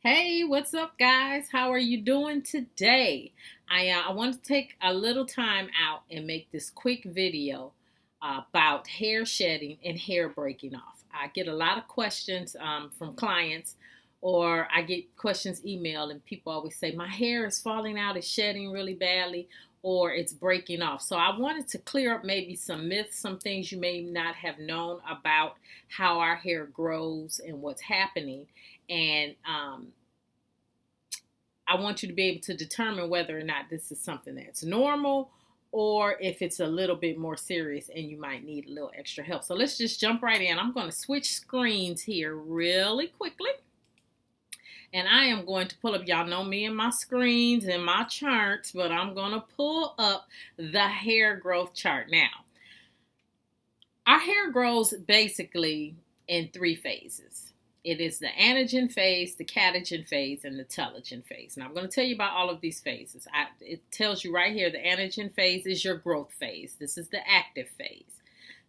Hey, what's up, guys? How are you doing today? I want to take a little time out and make this quick video about hair shedding and hair breaking off. I get a lot of questions from clients, or I get questions emailed, and people always say, my hair is falling out, it's shedding really badly, or it's breaking off. So I wanted to clear up maybe some myths, some things you may not have known about how our hair grows and what's happening. And I want you to be able to determine whether or not this is something that's normal or if it's a little bit more serious and you might need a little extra help. So let's just jump right in. I'm going to switch screens here really quickly. And I am going to pull up, y'all know me and my screens and my charts, but I'm going to pull up the hair growth chart. Now, our hair grows basically in three phases. It is the anagen phase, the catagen phase, and the telogen phase. Now, I'm going to tell you about all of these phases. It tells you right here, the anagen phase is your growth phase. This is the active phase.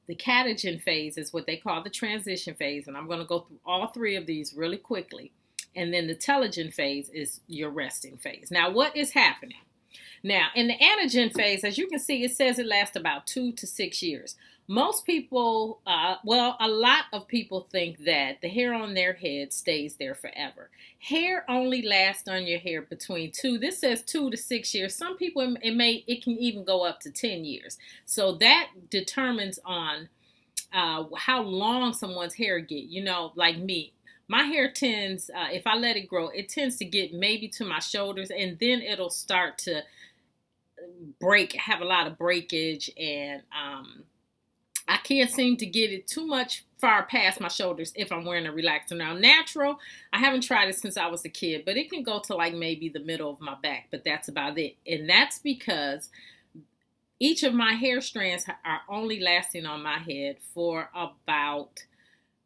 The catagen phase is what they call the transition phase, and I'm going to go through all three of these really quickly. And then the telogen phase is your resting phase. Now, what is happening? Now, in the anagen phase, as you can see, it says it lasts about 2 to 6 years. Most people, a lot of people think that the hair on their head stays there forever. Hair only lasts on your hair between this says 2 to 6 years. Some people, it can even go up to 10 years. So that determines on how long someone's hair get. You know, like me, my hair tends, if I let it grow, it tends to get maybe to my shoulders, and then it'll start to have a lot of breakage, and I can't seem to get it too much far past my shoulders if I'm wearing a relaxer. Now, natural, I haven't tried it since I was a kid, but it can go to like maybe the middle of my back, but that's about it. And that's because each of my hair strands are only lasting on my head for about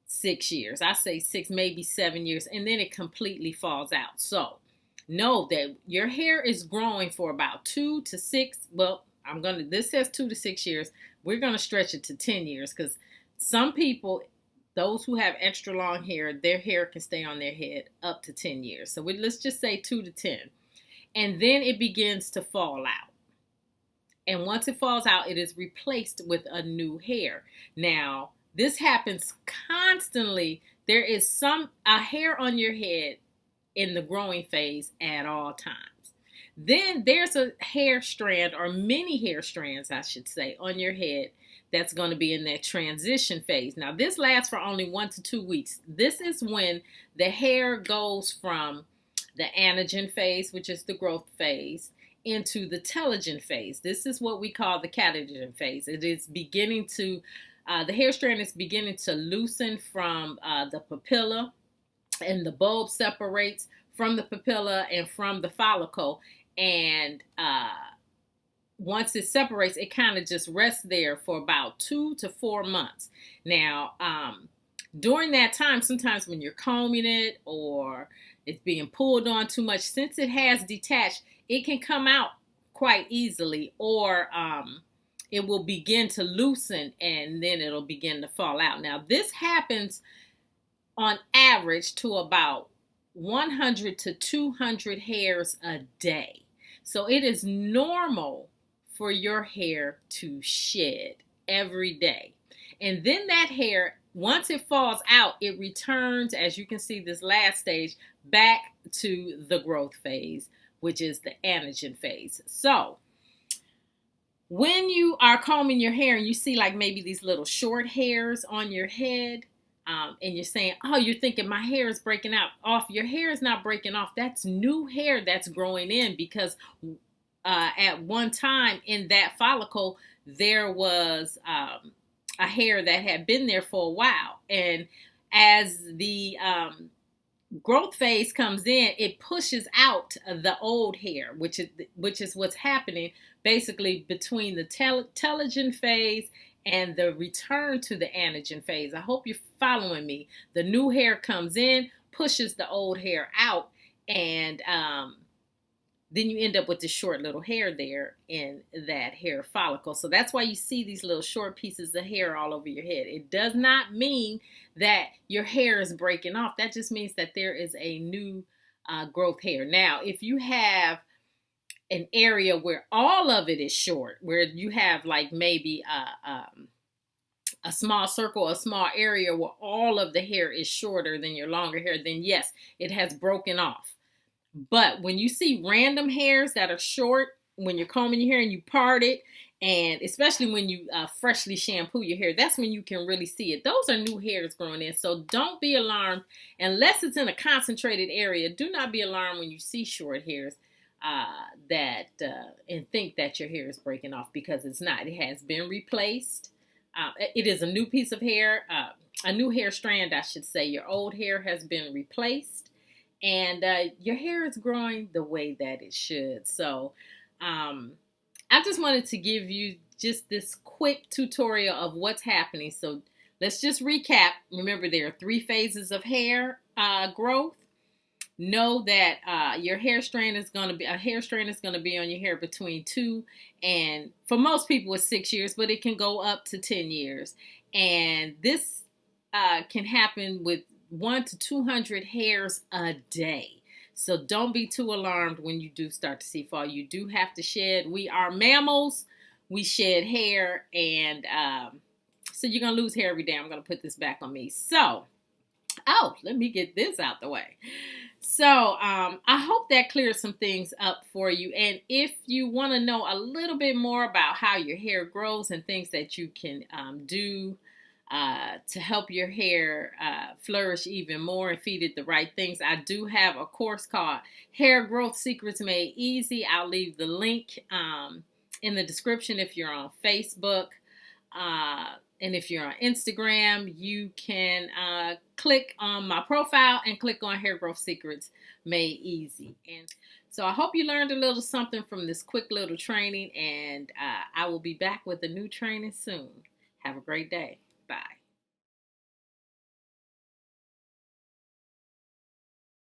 6 years. I say 6, maybe 7 years, and then it completely falls out. So know that your hair is growing for about 2 to 6. Well, this says 2 to 6 years. We're going to stretch it to 10 years because some people, those who have extra long hair, their hair can stay on their head up to 10 years. So let's just say 2 to 10. And then it begins to fall out. And once it falls out, it is replaced with a new hair. Now, this happens constantly. There is a hair on your head in the growing phase at all times. Then there's a hair strand, or many hair strands, I should say, on your head that's going to be in that transition phase. Now, this lasts for only 1 to 2 weeks. This is when the hair goes from the anagen phase, which is the growth phase, into the telogen phase. This is what we call the catagen phase. It is beginning to, the hair strand is beginning to loosen from the papilla, and the bulb separates from the papilla and from the follicle. And once it separates, it kind of just rests there for about 2 to 4 months. Now, during that time, sometimes when you're combing it or it's being pulled on too much, since it has detached, it can come out quite easily, or it will begin to loosen and then it'll begin to fall out. Now, this happens on average to about 100 to 200 hairs a day. So it is normal for your hair to shed every day. And then that hair, once it falls out, it returns, as you can see this last stage, back to the growth phase, which is the anagen phase. So when you are combing your hair and you see like maybe these little short hairs on your head, and you're saying, oh, you're thinking my hair is breaking out off. Your hair is not breaking off. That's new hair that's growing in, because at one time in that follicle, there was a hair that had been there for a while. And as the growth phase comes in, it pushes out the old hair, which is what's happening basically between the telogen phase and the return to the anagen phase. I hope you're following me. The new hair comes in, pushes the old hair out, and then you end up with this short little hair there in that hair follicle. So that's why you see these little short pieces of hair all over your head. It does not mean that your hair is breaking off. That just means that there is a new growth hair. Now, if you have an area where all of it is short, where you have like maybe a small circle, a small area where all of the hair is shorter than your longer hair, then yes, it has broken off. But when you see random hairs that are short, when you're combing your hair and you part it, and especially when you freshly shampoo your hair, that's when you can really see it. Those are new hairs growing in. So don't be alarmed unless it's in a concentrated area. Do not be alarmed when you see short hairs and think that your hair is breaking off, because it's not. It has been replaced. It is a new piece of hair, a new hair strand, I should say. Your old hair has been replaced, and your hair is growing the way that it should. So I just wanted to give you just this quick tutorial of what's happening. So let's just recap. Remember, there are 3 phases of hair growth. Know that your hair strand is going to be on your hair between 2 and, for most people, it's 6 years, but it can go up to 10 years. And this can happen with 100 to 200 hairs a day. So don't be too alarmed when you do start to see fall. You do have to shed. We are mammals. We shed hair, and so you're going to lose hair every day. I'm going to put this back on me. So, let me get this out the way. So I hope that clears some things up for you. And if you want to know a little bit more about how your hair grows and things that you can do to help your hair flourish even more and feed it the right things, I do have a course called Hair Growth Secrets Made Easy. I'll leave the link in the description if you're on Facebook. And if you're on Instagram, you can click on my profile and click on Hair Growth Secrets Made Easy. And so I hope you learned a little something from this quick little training, and I will be back with a new training soon. Have a great day.